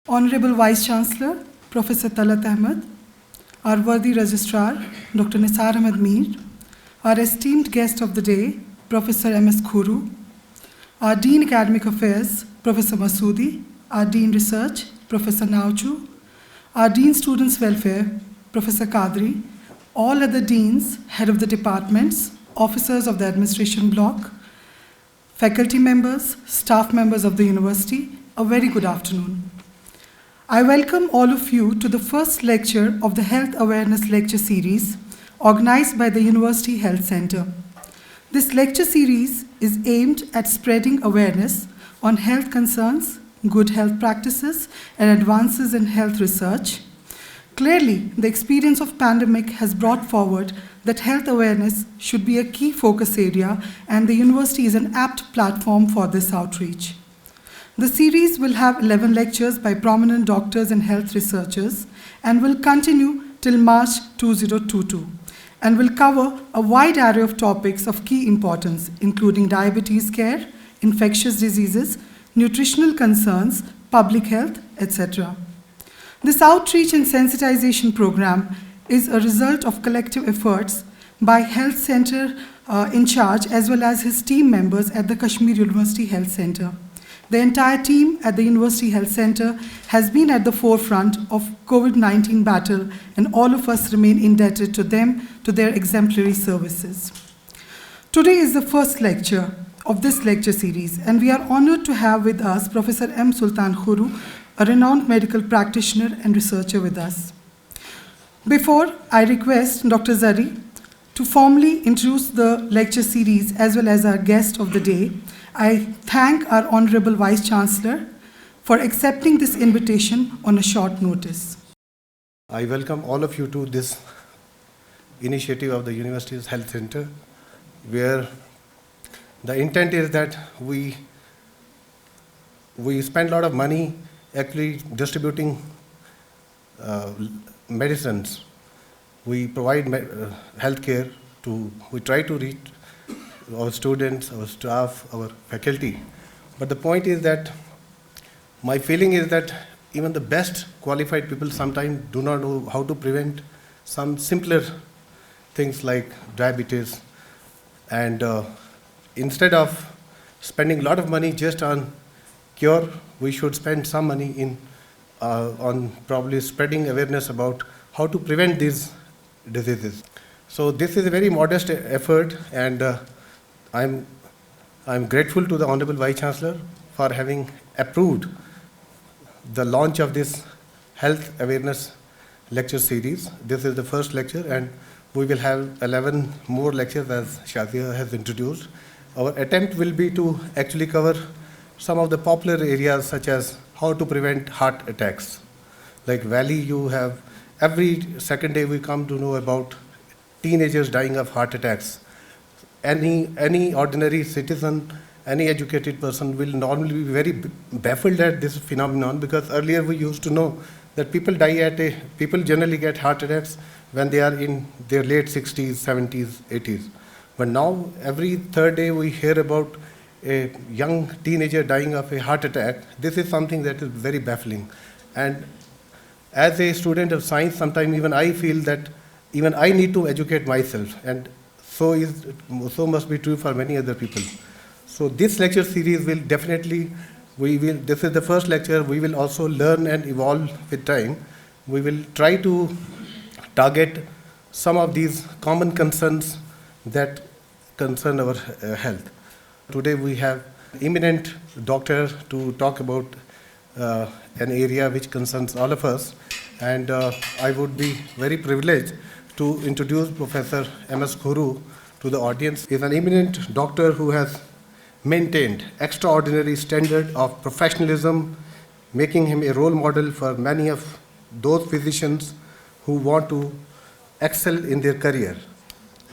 Honorable Vice Chancellor, Professor Talat Ahmed, our worthy Registrar, Dr. Nisar Ahmed Mir, our esteemed guest of the day, Professor M.S. Khuroo, our Dean Academic Affairs, Professor Masoodi, our Dean Research, Professor Nauchu, our Dean Students Welfare, Professor Kadri, all other deans, head of the departments, officers of the administration block, faculty members, staff members of the university, a very good afternoon. I welcome all of you to the first lecture of the Health Awareness Lecture Series organized by the University Health Center. This lecture series is aimed at spreading awareness on health concerns, good health practices, and advances in health research. Clearly, the experience of pandemic has brought forward that health awareness should be a key focus area, and the university is an apt platform for this outreach. The series will have 11 lectures by prominent doctors and health researchers and will continue till March 2022 and will cover a wide array of topics of key importance, including diabetes care, infectious diseases, nutritional concerns, public health, etc. This outreach and sensitization program is a result of collective efforts by Health Center in charge as well as his team members at the Kashmir University Health Center. The entire team at the University Health Center has been at the forefront of COVID-19 battle, and all of us remain indebted to them, to their exemplary services. Today is the first lecture of this lecture series, and we are honored to have with us Professor M. Sultan Khuroo, a renowned medical practitioner and researcher with us. Before I request Dr. Zari to formally introduce the lecture series as well as our guest of the day, I thank our Honorable Vice Chancellor for accepting this invitation on a short notice. I welcome all of you to this initiative of the University's Health Center, where the intent is that we spend a lot of money actually distributing medicines. We provide health care we try to reach our students, our staff, our faculty. But the point is that my feeling is that even the best qualified people sometimes do not know how to prevent some simpler things like diabetes. And instead of spending a lot of money just on cure, we should spend some money on probably spreading awareness about how to prevent these diseases. So this is a very modest effort, and I'm grateful to the Honorable Vice Chancellor for having approved the launch of this Health Awareness Lecture Series. This is the first lecture, and we will have 11 more lectures as Shazia has introduced. Our attempt will be to actually cover some of the popular areas such as how to prevent heart attacks. Like Valley, you have every second day we come to know about teenagers dying of heart attacks. Any ordinary citizen, any educated person will normally be very baffled at this phenomenon, because earlier we used to know that people generally get heart attacks when they are in their late 60s, 70s, 80s. But now every third day we hear about a young teenager dying of a heart attack. This is something that is very baffling. And as a student of science, sometimes even I feel that even I need to educate myself, and so must be true for many other people. So this lecture series will definitely, this is the first lecture, we will also learn and evolve with time. We will try to target some of these common concerns that concern our health. Today we have eminent doctor to talk about an area which concerns all of us, and I would be very privileged to introduce Professor M.S. Khuroo to the audience. He is an eminent doctor who has maintained extraordinary standard of professionalism, making him a role model for many of those physicians who want to excel in their career.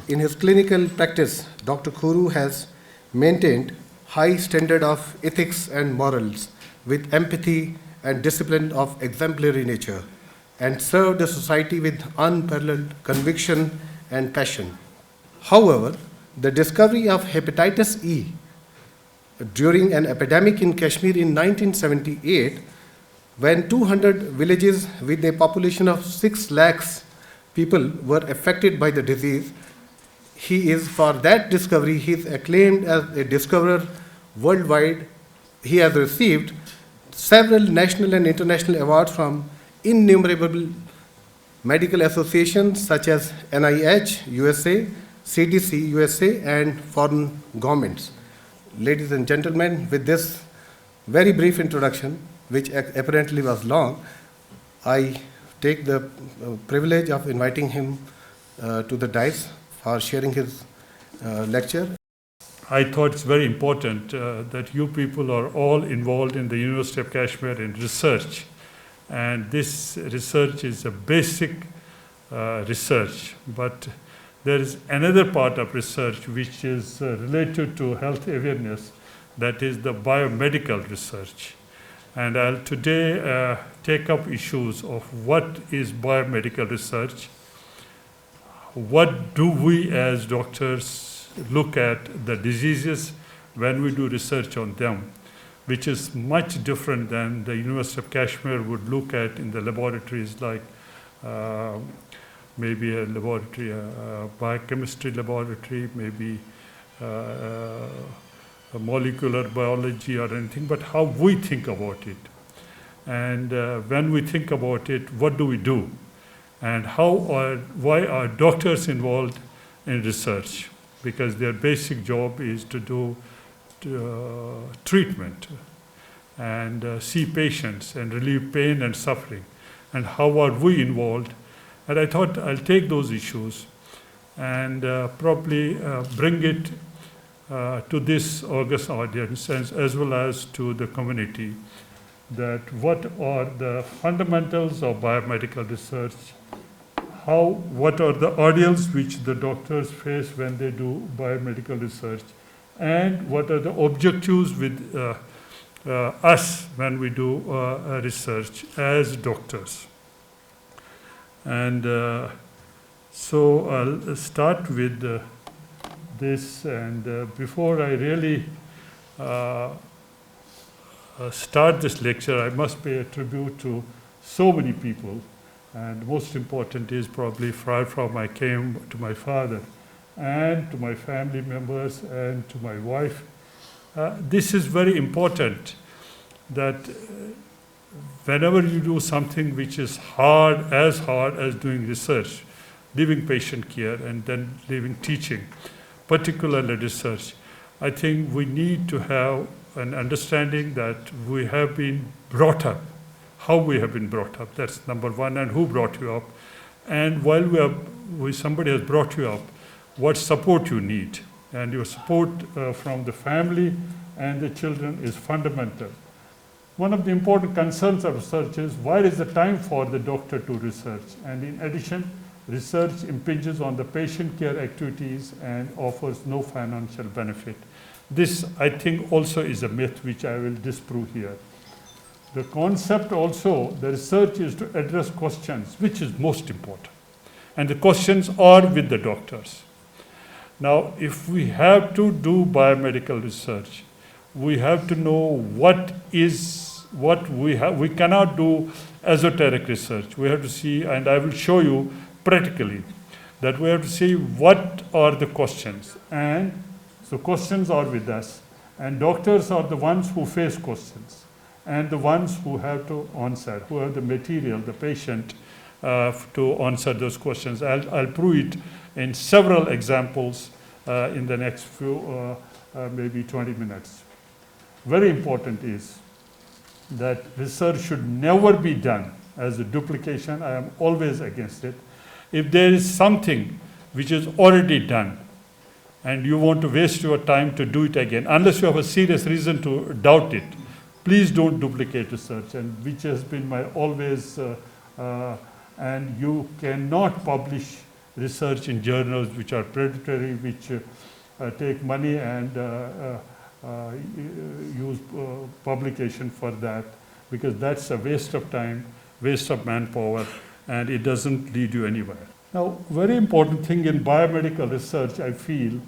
In his clinical practice, Dr. Khuroo has maintained high standard of ethics and morals with empathy and discipline of exemplary nature, and served the society with unparalleled conviction and passion. However, the discovery of hepatitis E during an epidemic in Kashmir in 1978 When 200 villages with a population of 6 lakhs people were affected by the disease, for that discovery, he is acclaimed as a discoverer worldwide. He has received several national and international awards from innumerable medical associations such as NIH, USA, CDC, USA, and foreign governments. Ladies and gentlemen, with this very brief introduction, which apparently was long, I take the privilege of inviting him to the dais for sharing his lecture. I thought it's very important that you people are all involved in the University of Kashmir in research. And this research is a basic research, but there is another part of research which is related to health awareness, that is the biomedical research. And I'll today take up issues of what is biomedical research, what do we as doctors look at the diseases when we do research on them, which is much different than the University of Kashmir would look at in the laboratories like maybe a laboratory, a biochemistry laboratory, maybe a molecular biology or anything, but how we think about it. And when we think about it, what do we do? And why are doctors involved in research? Because their basic job is to do treatment and see patients and relieve pain and suffering. And how are we involved? And I thought I'll take those issues and probably bring it to this august audience as well as to the community, that what are the fundamentals of biomedical research, what are the ordeals which the doctors face when they do biomedical research, and what are the objectives with us when we do research as doctors. And so I'll start with this, and before I really start this lecture, I must pay a tribute to so many people. And most important is probably from I came to my father and to my family members and to my wife. This is very important, that whenever you do something which is hard as doing research, leaving patient care and then leaving teaching, particularly research, I think we need to have an understanding that we have been brought up, how we have been brought up. That's number one, and who brought you up. And while somebody has brought you up, what support you need. And your support from the family and the children is fundamental. One of the important concerns of research is, where is the time for the doctor to research? And in addition, research impinges on the patient care activities and offers no financial benefit. This, I think, also is a myth which I will disprove here. The concept also, the research is to address questions, which is most important. And the questions are with the doctors. Now, if we have to do biomedical research, we have to know what we have. We cannot do esoteric research. We have to see, and I will show you practically, that we have to see what are the questions. And so questions are with us. And doctors are the ones who face questions, and the ones who have to answer, who have the material, the patient, to answer those questions. I'll prove it in several examples in the next few, maybe 20 minutes. Very important is that research should never be done as a duplication. I am always against it. If there is something which is already done and you want to waste your time to do it again, unless you have a serious reason to doubt it, please don't duplicate research, and which has been my always, and you cannot publish research in journals which are predatory, which take money and use publication for that, because that's a waste of time, waste of manpower, and it doesn't lead you anywhere. Now, very important thing in biomedical research, I feel,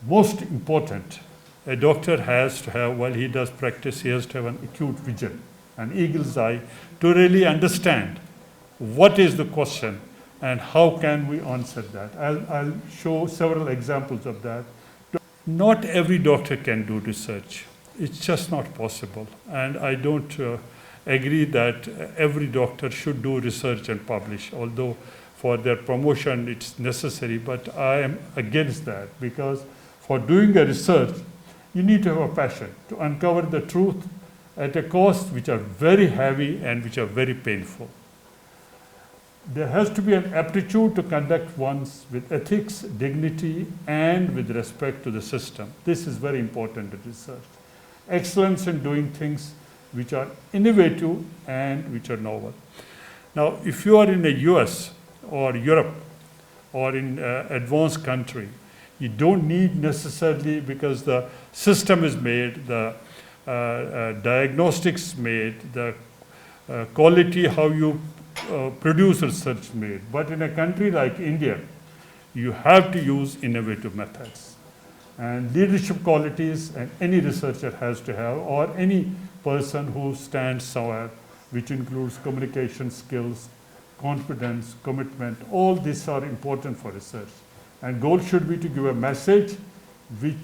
most important, a doctor has to have, while he does practice, he has to have an acute vision. an eagle's eye, to really understand what is the question and how can we answer that. I'll show several examples of that. Not every doctor can do research. It's just not possible. And I don't agree that every doctor should do research and publish, although for their promotion it's necessary, but I am against that, because for doing a research, you need to have a passion to uncover the truth at a cost which are very heavy and which are very painful. There has to be an aptitude to conduct ones with ethics, dignity, and with respect to the system. This is very important in research. Excellence in doing things which are innovative and which are novel. Now, if you are in the US or Europe or in advanced country, you don't need necessarily, because the system is made, the diagnostics made, the quality how you produce research made. But in a country like India, you have to use innovative methods. And leadership qualities, and any researcher has to have, or any person who stands somewhere, which includes communication skills, confidence, commitment, all these are important for research. And goal should be to give a message which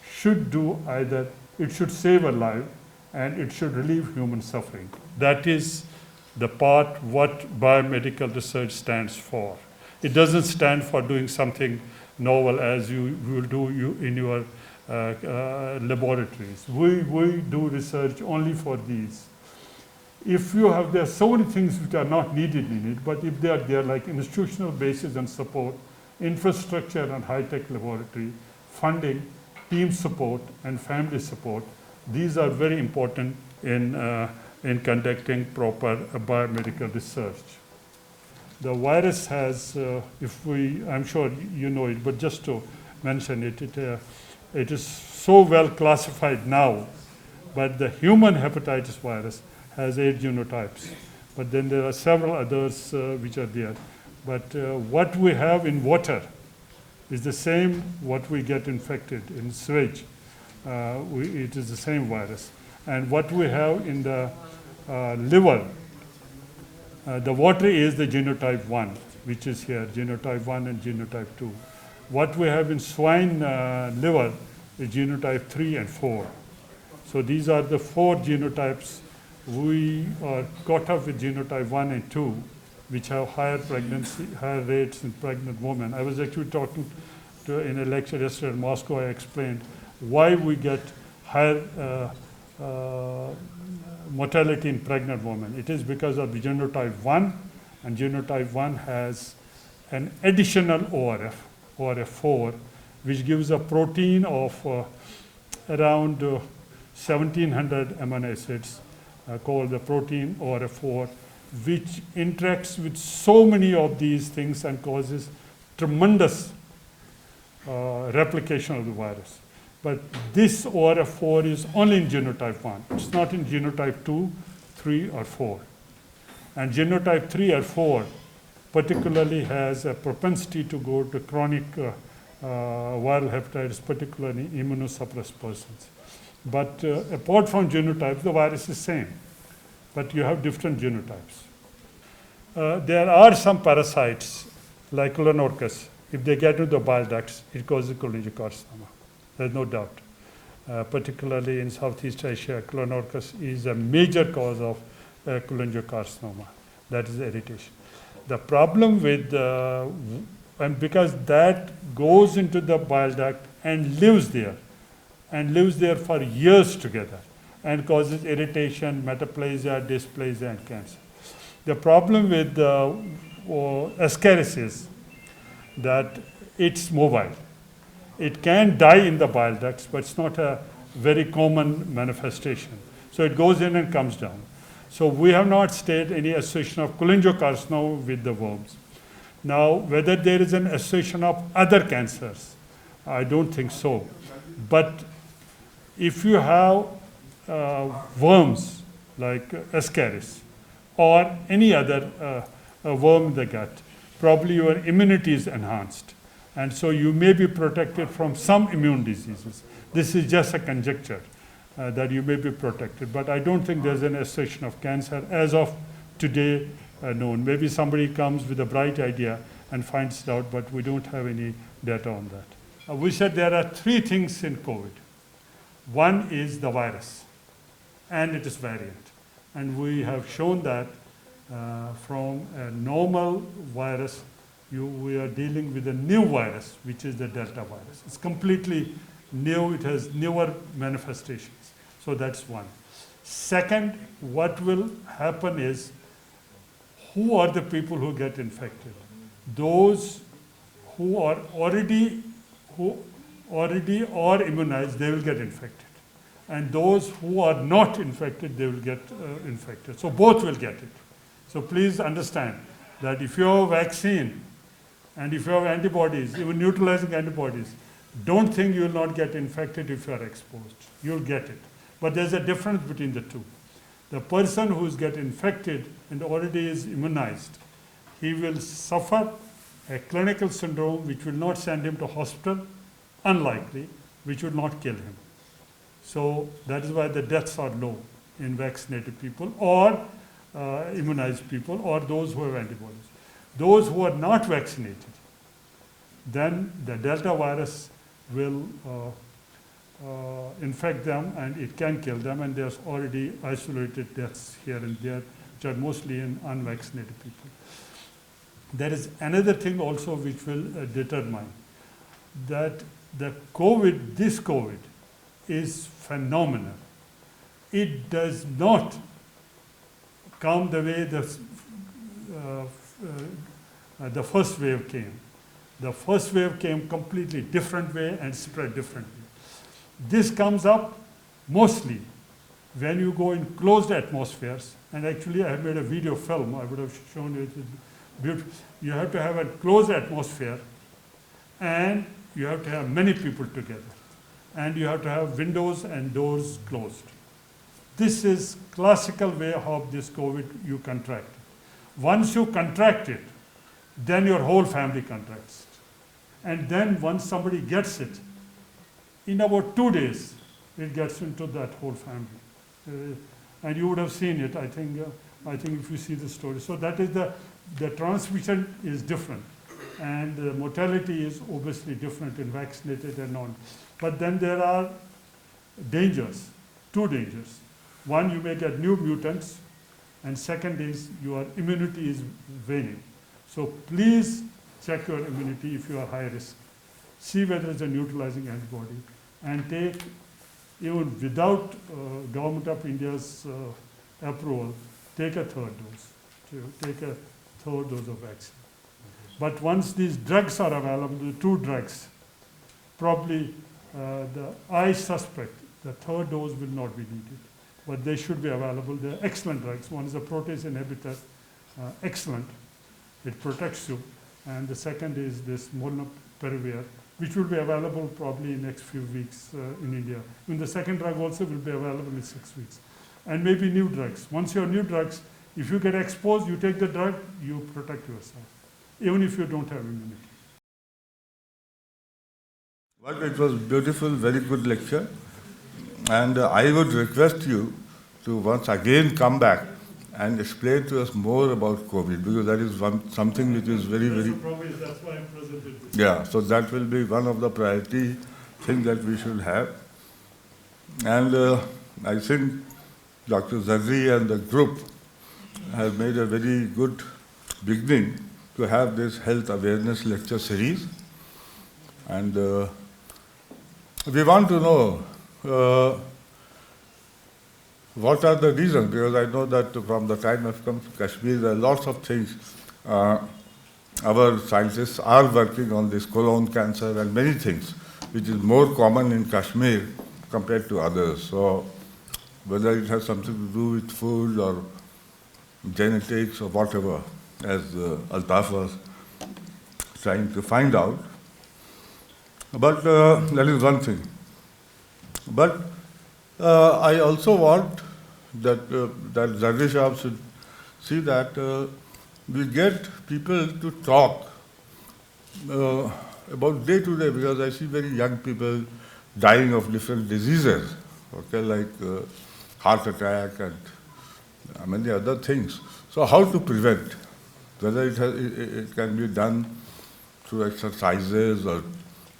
should do either, it should save a life and it should relieve human suffering. That is the part what biomedical research stands for. It doesn't stand for doing something novel as you will do in your laboratories. We do research only for these. If you have, there are so many things which are not needed in it, but if they are there, like institutional basis and support, infrastructure and high-tech laboratory, funding, team support, and family support, these are very important in conducting proper biomedical research. The virus has, I'm sure you know it, but just to mention it, it is so well classified now, but the human hepatitis virus has 8 genotypes. But then there are several others which are there. But what we have in water is the same what we get infected in sewage. It is the same virus. And what we have in the liver, the water is the genotype 1, which is here, genotype 1 and genotype 2. What we have in swine liver is genotype 3 and 4. So these are the 4 genotypes. We are caught up with genotype 1 and 2, which have higher rates in pregnant women. I was actually talking in a lecture yesterday in Moscow. I explained why we get higher mortality in pregnant women. It is because of the genotype 1, and genotype 1 has an additional ORF4, which gives a protein of around 1700 amino acids called the protein ORF4, which interacts with so many of these things and causes tremendous replication of the virus. But this ORF4 is only in genotype 1. It's not in genotype 2, 3, or 4. And genotype 3 or 4 particularly has a propensity to go to chronic viral hepatitis, particularly immunosuppressed persons. But apart from genotypes, the virus is same, but you have different genotypes. There are some parasites, like Colonorchus. If they get into the bile ducts, it causes cholangiocarcinoma. There's no doubt. Particularly in Southeast Asia, Colonorchus is a major cause of cholangiocarcinoma. That is irritation. The problem with, and because that goes into the bile duct and lives there for years together, and causes irritation, metaplasia, dysplasia, and cancer. The problem with Ascaris is that it's mobile. It can die in the bile ducts, but it's not a very common manifestation. So it goes in and comes down. So we have not stated any association of cholangiocarcinoma with the worms. Now, whether there is an association of other cancers, I don't think so. But if you have worms like Ascaris or any other worm in the gut, probably your immunity is enhanced. And so you may be protected from some immune diseases. This is just a conjecture. that you may be protected. But I don't think there's an assertion of cancer as of today known. Maybe somebody comes with a bright idea and finds it out, but we don't have any data on that. We said there are three things in COVID. One is the virus, and it is variant. And we have shown that from a normal virus, we are dealing with a new virus, which is the Delta virus. It's completely new, it has newer manifestations. So that's one. Second, what will happen is, who are the people who get infected? Those who are already are immunized, they will get infected. And those who are not infected, they will get infected. So both will get it. So please understand that if you have a vaccine and if you have antibodies, even neutralizing antibodies, don't think you will not get infected if you are exposed. You'll get it. But there's a difference between the two. The person who is get infected and already is immunized, he will suffer a clinical syndrome which will not send him to hospital, unlikely, which will not kill him. So that is why the deaths are low in vaccinated people or immunized people or those who have antibodies. Those who are not vaccinated, then the Delta virus will infect them and it can kill them, and there's already isolated deaths here and there, which are mostly in unvaccinated people. There is another thing also which will determine that this COVID is phenomenal. It does not come the way the first wave came. The first wave came completely different way and spread differently. This comes up mostly when you go in closed atmospheres, and actually I have made a video film, I would have shown you, it's beautiful. You have to have a closed atmosphere and you have to have many people together. And you have to have windows and doors closed. This is classical way how this COVID you contract it. Once you contract it, then your whole family contracts it. And then once somebody gets it, in about 2 days, it gets into that whole family. And you would have seen it, I think if you see the story. So that is the transmission is different. And the mortality is obviously different in vaccinated and non. But then there are dangers, two dangers. One, you may get new mutants, and second is your immunity is waning. So please check your immunity if you are high risk. See whether it's a neutralizing antibody, and take, even without Government of India's approval, take a third dose. Take a third dose of vaccine. But once these drugs are available, the two drugs, probably I suspect the third dose will not be needed, but they should be available. They're excellent drugs. One is a protease inhibitor, excellent. It protects you. And the second is this molnupiravir, which will be available probably in the next few weeks in India. And the second drug also will be available in 6 weeks. And maybe new drugs. Once you have new drugs, if you get exposed, you take the drug, you protect yourself, even if you don't have immunity. Well, it was beautiful, very good lecture. And I would request you to once again come back and explain to us more about COVID, because that is something which is very, very... That's why I presented this. Yeah, so that will be one of the priority things that we should have. And I think Dr. Zarri and the group have made a very good beginning to have this health awareness lecture series. And we want to know what are the reasons, because I know that from the time I've come to Kashmir, there are lots of things. Our scientists are working on this colon cancer and many things, which is more common in Kashmir compared to others. So whether it has something to do with food or genetics or whatever, as Altaf was trying to find out. But that is one thing. But I also want that Zarri Shah should see that we get people to talk about day to day, because I see very young people dying of different diseases. okay, like heart attack and many other things. So how to prevent? Whether it can be done through exercises or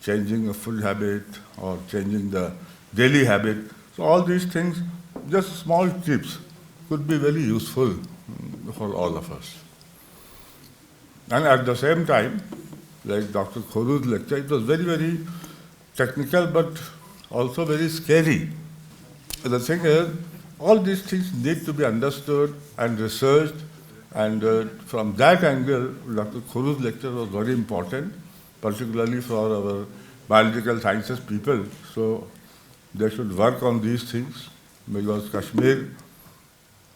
changing a food habit or changing the daily habit. So all these things, just small tips, could be very useful for all of us. And at the same time, like Dr. Khuroo's lecture, it was very, very technical but also very scary. The thing is, all these things need to be understood and researched, and from that angle, Dr. Khuroo's lecture was very important, particularly for our biological sciences people. So they should work on these things, because Kashmir,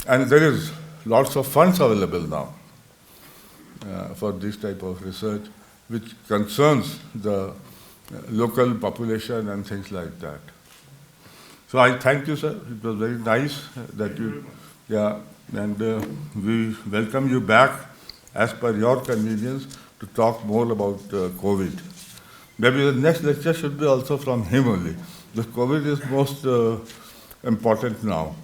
and there is lots of funds available now for this type of research, which concerns the local population and things like that. So I thank you, sir. It was very nice that you, and we welcome you back as per your convenience to talk more about COVID. Maybe the next lecture should be also from him only. The COVID is most important now.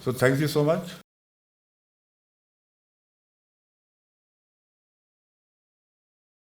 So thank you so much.